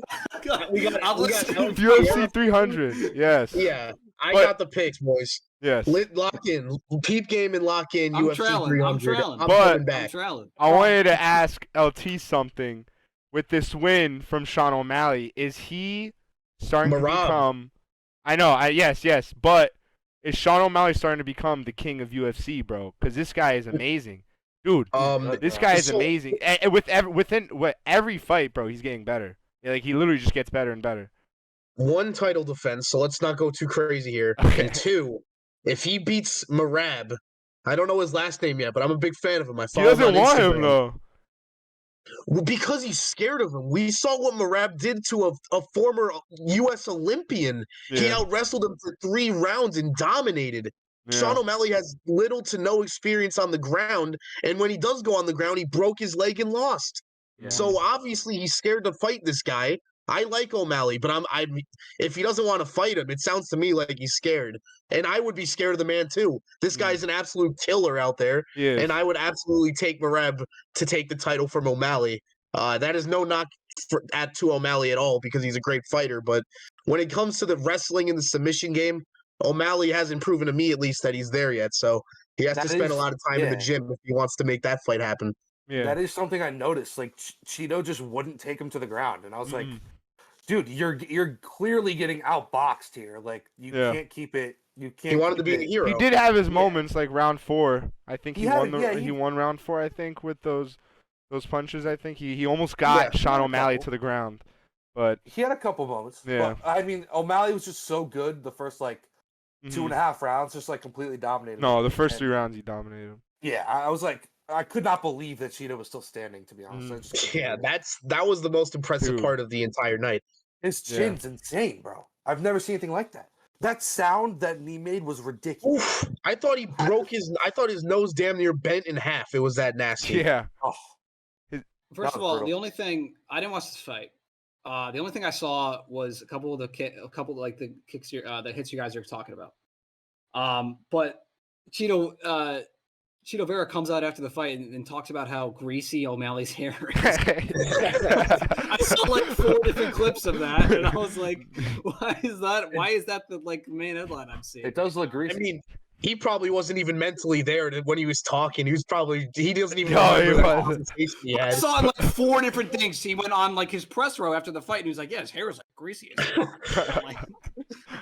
UFC 300. Yes. Yeah, I got the picks, boys. Yes. Lock in. Peep game and lock in. I'm UFC trailing. 300. I'm trailing. Coming back. I'm trailing. I wanted to ask LT something. With this win from Sean O'Malley, is he starting to become? I know. Yes. But is Sean O'Malley starting to become the king of UFC, bro? Because this guy is amazing. Dude, this guy is amazing. And within every fight, bro, he's getting better. Yeah, like he literally just gets better and better. One, title defense, so let's not go too crazy here. Okay. And two, if he beats Merab, I don't know his last name yet, but I'm a big fan of him. He doesn't want him though. Well, because he's scared of him. We saw what Merab did to a former U.S. Olympian. Yeah. He out-wrestled him for 3 rounds and dominated. Sean O'Malley has little to no experience on the ground, and when he does go on the ground, he broke his leg and lost. Yeah. So obviously he's scared to fight this guy. I like O'Malley, but I'm if he doesn't want to fight him, it sounds to me like he's scared. And I would be scared of the man too. This guy's an absolute killer out there, and I would absolutely take Merab to take the title from O'Malley. That is no knock to O'Malley at all because he's a great fighter. But when it comes to the wrestling and the submission game, O'Malley hasn't proven to me at least that he's there yet. So he has to spend a lot of time in the gym if he wants to make that fight happen. Yeah. That is something I noticed. Like Chito just wouldn't take him to the ground, and I was like, dude, you're clearly getting outboxed here. Like you can't keep it. You can't. He wanted to be a hero. He did have his moments, like round 4. I think he won he won round 4. I think with those punches. I think he almost got Sean O'Malley to the ground, but he had a couple moments. Yeah. But, I mean, O'Malley was just so good the first 2.5 rounds, just completely dominated. No, the first 3 rounds he dominated him. Yeah, I was like, I could not believe that Chito was still standing. To be honest, that was the most impressive part of the entire night. His chin's insane, bro. I've never seen anything like that. That sound that he made was ridiculous. Oof. I thought his nose damn near bent in half. It was that nasty. Yeah. Oh. First of all, the only thing I didn't watch this fight. The only thing I saw was a couple of the kicks, the hits you guys are talking about. But Chito Vera comes out after the fight and talks about how greasy O'Malley's hair is. I saw 4 different clips of that, and I was like, "Why is that? Why is that the main headline I'm seeing?" It does look greasy. I mean, he probably wasn't even mentally there when he was talking. He doesn't even I saw him 4 different things. He went on his press row after the fight, and he was like, "Yeah, his hair was greasy."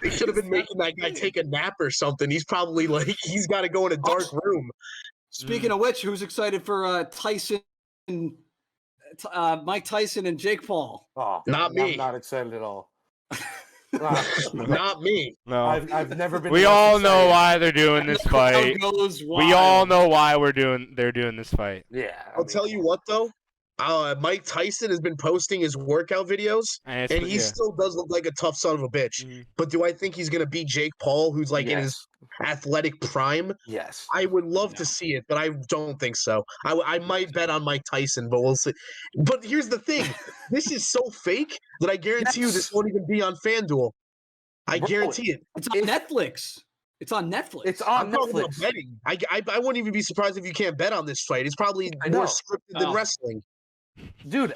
They should have been making that guy take a nap or something. He's probably he's got to go in a dark room. Speaking of which, who's excited for Mike Tyson and Jake Paul? Oh, not me. I'm not excited at all. Not me. No, I've never been. We all know why they're doing this fight. We all know why they're doing this fight. Yeah, I'll tell you what though. Mike Tyson has been posting his workout videos, and he still does look like a tough son of a bitch. But do I think he's gonna beat Jake Paul, who's in his athletic prime? Yes. I would love to see it, but I don't think so. I might bet on Mike Tyson, but we'll see. But here's the thing: this is so fake that I guarantee you this won't even be on FanDuel. I guarantee it. It's on Netflix. It's on Netflix. It's on Netflix. Betting. I wouldn't even be surprised if you can't bet on this fight. It's probably more scripted than wrestling. Dude,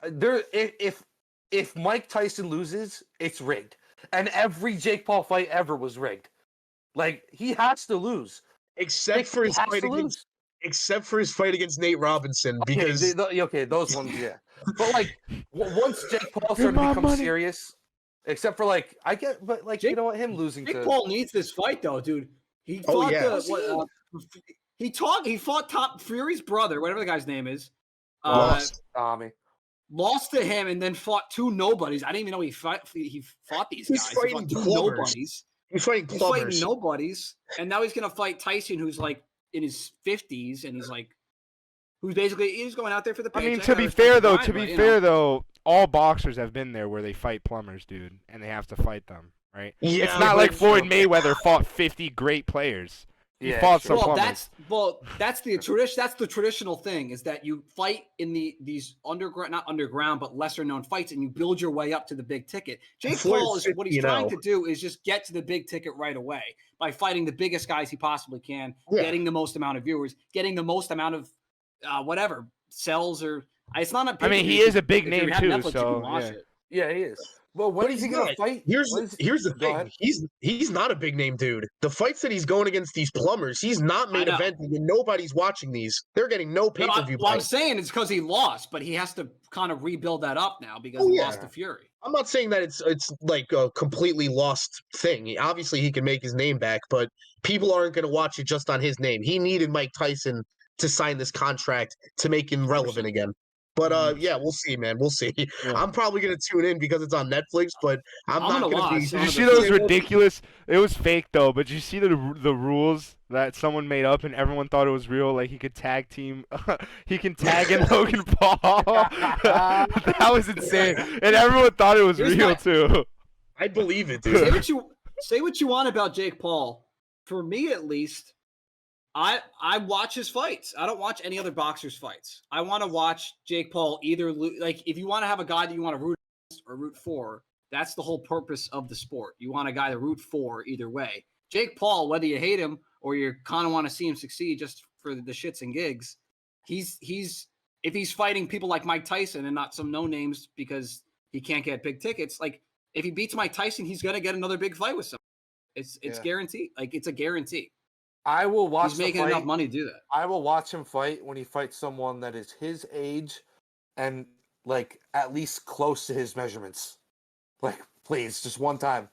if Mike Tyson loses, it's rigged, and every Jake Paul fight ever was rigged. He has to lose, except for his fight against Nate Robinson. Because those ones, yeah. But once Jake Paul started to become serious, except for I get, but Jake, you know what, him losing. Jake Paul needs this fight though, dude. He fought he fought Top Fury's brother, whatever the guy's name is. Tommy lost to him and then fought 2 nobodies. I didn't even know he fought these guys. He fought 2 nobodies. He's fighting nobodies, and now he's gonna fight Tyson, who's in his 50s, and he's going out there for the paycheck. I mean, to be fair though, all boxers have been there where they fight plumbers, dude, and they have to fight them, right? Yeah, it's not like Floyd Mayweather fought 50 great players. He fought some plumbers. That's the tradition. That's the traditional thing, is that you fight in these not underground, but lesser known fights, and you build your way up to the big ticket. Jake Paul is what he's trying to do is just get to the big ticket right away by fighting the biggest guys he possibly can, getting the most amount of viewers, getting the most amount of whatever sells or. It's not a. I mean, he is a big name too, Netflix, so yeah, he is. Well, when is he gonna fight? Here's the thing. He's not a big name dude. The fights that he's going against these plumbers, he's not main eventing, and nobody's watching these. They're getting no pay-per-view. What I'm saying is because he lost, but he has to kind of rebuild that up now because he lost to Fury. I'm not saying that it's a completely lost thing. Obviously, he can make his name back, but people aren't going to watch it just on his name. He needed Mike Tyson to sign this contract to make him relevant again. But we'll see, man. We'll see. Yeah. I'm probably gonna tune in because it's on Netflix, but I'm not gonna be. Did you see those ridiculous? It was fake though, but did you see the rules that someone made up and everyone thought it was real? Like he could tag team, he can tag in Logan Paul. That was insane, and everyone thought it was real too. I believe it, dude. Say what you want about Jake Paul. for me at least, I watch his fights. I don't watch any other boxers' fights. I want to watch Jake Paul either like if you want to have a guy that you want to root against or root for, that's the whole purpose of the sport. You want a guy to root for either way. Jake Paul, whether you hate him or you kind of want to see him succeed just for the shits and gigs, he's if he's fighting people like Mike Tyson and not some no names because he can't get big tickets, like if he beats Mike Tyson, he's gonna get another big fight with someone. It's guaranteed. Like it's a guarantee. I will watch. He's making enough money to do that. I will watch him fight when he fights someone that is his age and like at least close to his measurements. Like, please, just one time.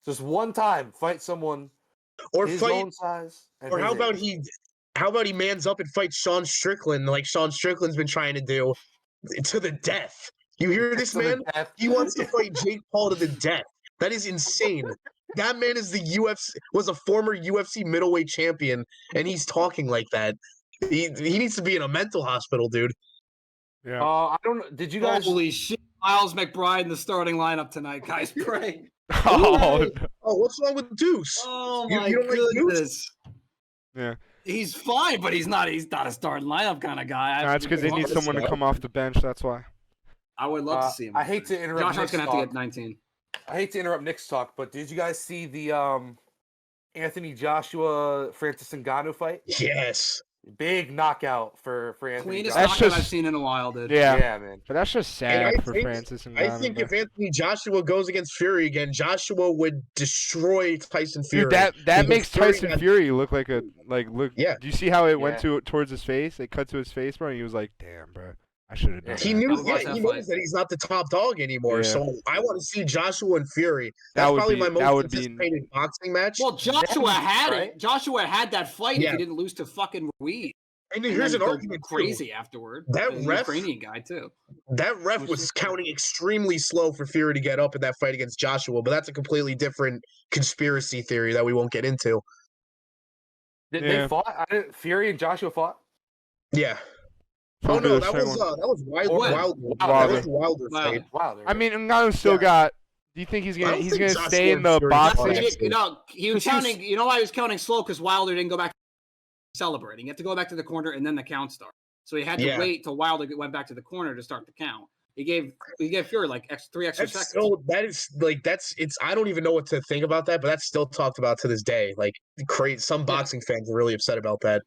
Just one time, fight someone Or his fight, own size. And or his how about age. how about he mans up and fights Sean Strickland like Sean Strickland's been trying to do to the death. You hear this, To the man? death. He wants to fight Jake Paul to the death. That is insane. That man is was a former UFC middleweight champion, and he's talking like that. He needs to be in a mental hospital, dude. Yeah. I don't know. Did you guys? Holy shit. Miles McBride in the starting lineup tonight, guys. Pray. Oh, Oh, what's wrong with Deuce? Oh You- my you don't like Deuce? goodness. yeah. He's fine, but he's not a starting lineup kind of guy. That's because they need someone to come off the bench. That's why. I would love to see him. I hate to interrupt. Josh Hart's Nick's gonna have to talk. get 19. I hate to interrupt Nick's talk, but did you guys see the Anthony Joshua Francis Ngannou fight? Yes. Big knockout for Anthony Cleanest Joshua. That's knockout just- I've seen in a while, dude. Yeah. Yeah, man. But that's just And sad I for think- Francis and I Ngannou, think man. if Anthony Joshua goes against Fury again, Joshua would destroy Tyson Fury. Dude, that Because makes Fury Tyson got- Fury look like a look. Yeah. Do you see how it went Yeah. towards his face? It cut to his face, bro. And he was like, "Damn, bro, I should have done Yeah. He that." knew, I would watch yeah, that he fight. knows that he's not the top dog anymore. Yeah. So I want to see Joshua and Fury. That That's would probably be- my that most would be- anticipated boxing match. Well, Joshua Then, had right? it. Joshua had that fight if Yeah. he didn't lose to fucking Ruiz. and And here's then an go argument too. crazy afterward. That The ref- Ukrainian guy too. That ref Who's was this? counting extremely slow for Fury to get up in that fight against Joshua, but that's a completely different conspiracy theory that we won't get into. Did Yeah. they fought? Fury and Joshua fought? Yeah. So Oh do no, the that second was one. Wilder. When? Wilder. That Wilder. was the Wilder Wilder. fight. Wow. I mean, Ngannou still Yeah. got. Do you think he's I gonna don't he's think gonna Joshua stay in and the Fury That's fought boxing? him. what you know. He was Because he was- counting. You know why he was counting slow? Because Wilder didn't go back celebrating. You have to go back to the corner and then the count started. So he had to Yeah. wait till Wilder went back to the corner to start the count. He gave Fury like 3 extra That's seconds. so it's I don't even know what to think about that, but that's still talked about to this day. Like crazy, some boxing fans are really upset about that.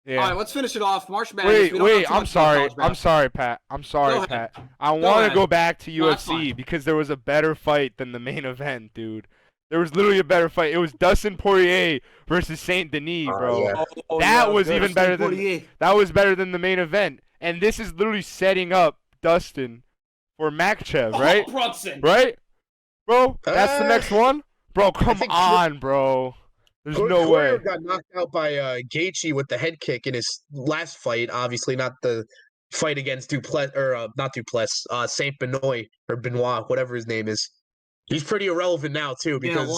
All Yeah. right, let's finish it off. March Madness. We don't know Wait, too I'm much about sorry. college I'm basketball. sorry, Pat. I'm sorry, Go ahead. Pat. I want to ahead. go back to No, that's UFC fine. because there was a better fight than the main event, dude. There was literally a better fight. It was Dustin Poirier versus Saint Denis, bro. yeah. That was good. even better than Poirier. that was better than the main event. And this is literally setting up Dustin for Makhachev, right? Oh, Brunson. Right? Bro, that's the next one? Bro, come think on, bro. There's no Poirier way. got knocked out by Gaethje with the head kick in his last fight. Obviously, not the fight against Duplessis or not Duplessis, Saint Benoit or Benoit, whatever his name is. He's pretty irrelevant now too because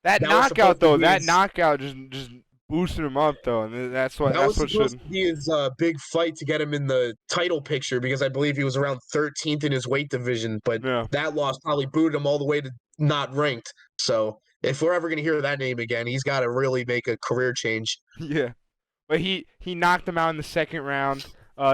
That that was knockout supposed to though, be that his- knockout just boosted him up though, and that's what that was should. supposed to be his big fight to get him in the title picture because I believe he was around 13th in his weight division, but Yeah. that loss probably booted him all the way to not ranked. So if we're ever going to hear that name again, he's got to really make a career change. Yeah, but he knocked him out in the second round.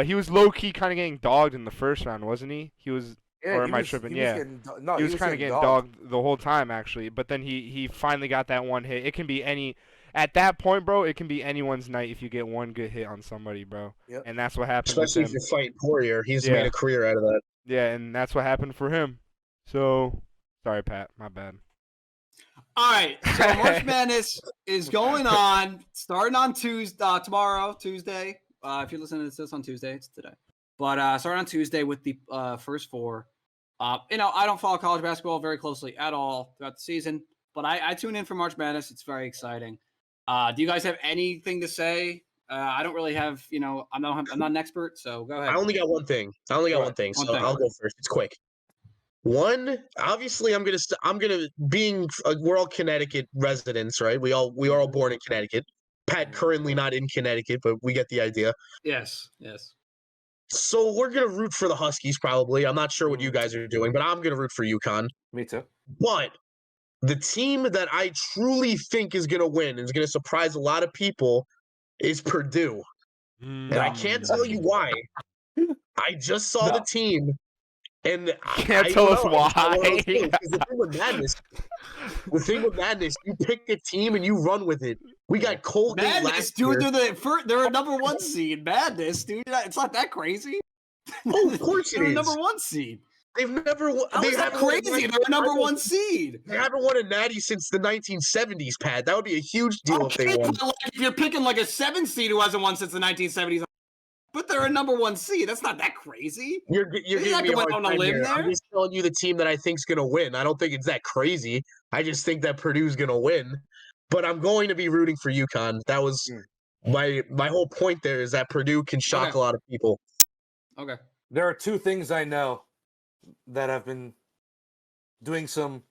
He was low key kind of getting dogged in the first round, wasn't he? He was, Yeah, or he am I was- tripping? he was Yeah, getting do- no, he was kind of getting getting dogged the whole time actually. But then he finally got that one hit. It can be any at that point, bro. It can be anyone's night if you get one good hit on somebody, bro. Yep. And that's what happened. Especially with if him. you're fighting Poirier. He's Yeah. made a career out of that. Yeah, and that's what happened for him. So sorry, Pat. My bad. All right, so March Madness is going on, starting on Tuesday, tomorrow, Tuesday. If you're listening to this on Tuesday, it's today. But starting on Tuesday with the first four. I don't follow college basketball very closely at all throughout the season, but I tune in for March Madness. It's very exciting. Do you guys have anything to say? I don't really have, I'm not an expert, so go ahead. I only got one thing. So One thing. I'll go first. It's quick. One, obviously, we're all Connecticut residents, right? We are all born in Connecticut. Pat currently not in Connecticut, but we get the idea. Yes. So we're gonna root for the Huskies, probably. I'm not sure what you guys are doing, but I'm gonna root for UConn. Me too. But the team that I truly think is going to win and is going to surprise a lot of people is Purdue. And I can't tell you why. I just saw the team, and Can't I tell don't us know. It's not one of those why. things, 'cause the thing with madness, you pick the team and you run with it. We got Colgate Madness, last dude. year. They're a number 1 seed. Madness, dude. It's not that crazy. Oh, of course it They're a is. number 1 seed. They've never won. How They is that haven't won a crazy? natty- They're a number 1 seed. They haven't won a natty since the 1970s, Pat. That would be a huge deal if they Okay, won. but, like, if you're picking like a 7 seed who hasn't won since the 1970s, but they're a number 1 seed. That's not that crazy. You're You're giving not me a going hard on a time limb here. there. I'm just telling you the team that I think's going to win. I don't think it's that crazy. I just think that Purdue's going to win. But I'm going to be rooting for UConn. That was my whole point there, is that Purdue can shock a lot of people. Okay. There are 2 things I know that I've been doing some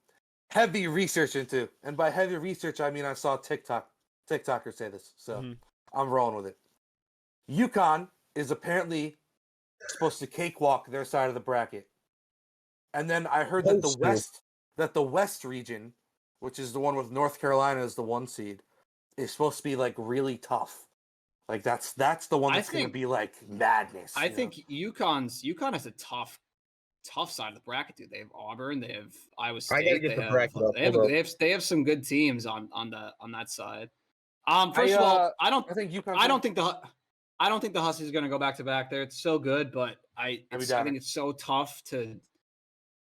heavy research into. And by heavy research, I mean I saw TikTokers say this. So I'm rolling with it. UConn is apparently supposed to cakewalk their side of the bracket. And then I heard that the West region, which is the one with North Carolina as the 1 seed, is supposed to be like really tough. Like that's the one that's going to be like madness. I think UConn has a tough side of the bracket, dude. They have Auburn, they have Iowa State. I gotta get the bracket up. They have some good teams on that side. First of all, I don't think the Huskies are going to go back to back there. It's so good, but I think it's so tough to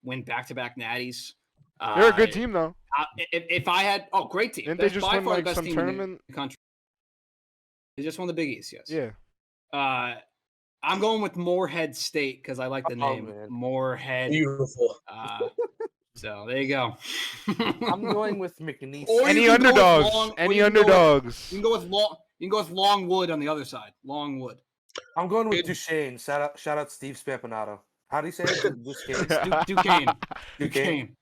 win back-to-back natties. They're a good team, though. If I had, great team. Didn't they just win like some tournament in the country? They just won the Big East, yes. Yeah. I'm going with Morehead State because I like the name. Man. Morehead. Beautiful. So there you go. I'm going with McNeese. Any underdogs? Any underdogs? You can go with Longwood on the other side. Longwood. I'm going with Duchesne. Shout out Steve Spampanato. How do you say it? Duquesne. Duquesne.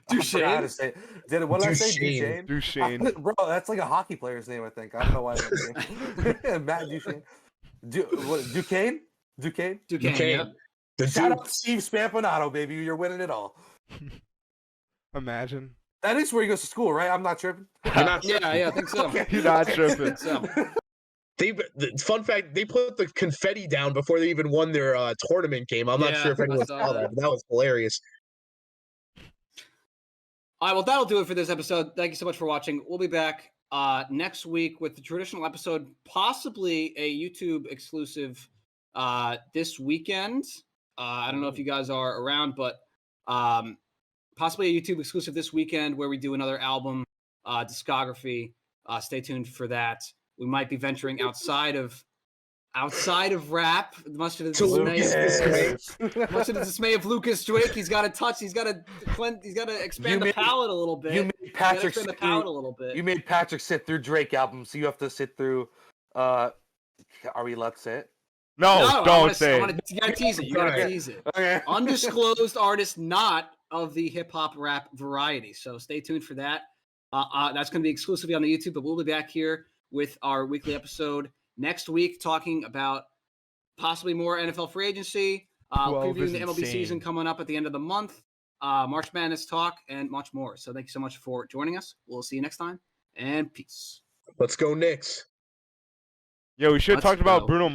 Duchesne. I forgot how to say it. What did I say? Duchesne. Bro, that's like a hockey player's name, I think. I don't know why. Matt Duchesne. Duquesne? Duquesne. Yeah. Shout out Steve Spampanato, baby. You're winning it all. Imagine. That is where he goes to school, right? I'm not tripping. Yeah, I think so. Okay. You're not tripping. Fun fact, they put the confetti down before they even won their tournament game. I'm not sure if anyone saw that, but that was hilarious. All right, well, that'll do it for this episode. Thank you so much for watching. We'll be back next week with the traditional episode, possibly a YouTube exclusive this weekend. I don't know if you guys are around, but possibly a YouTube exclusive this weekend where we do another album discography. Stay tuned for that. We might be venturing outside of rap, much to the dismay of Lucas Drake. He's got to touch. He's got to expand the palette a little bit. You made Patrick expand the palette a little bit. You made Patrick sit through Drake albums, so you have to sit through. Are we allowed to say it? No, don't say it. You gotta tease it. You gotta tease it. Okay. Undisclosed artist, not of the hip hop rap variety. So stay tuned for that. That's going to be exclusively on the YouTube, but we'll be back here with our weekly episode next week, talking about possibly more NFL free agency, previewing the MLB season coming up at the end of the month, March Madness talk, and much more. So thank you so much for joining us. We'll see you next time, and peace. Let's go Knicks. Yo, we should have talked about Bruno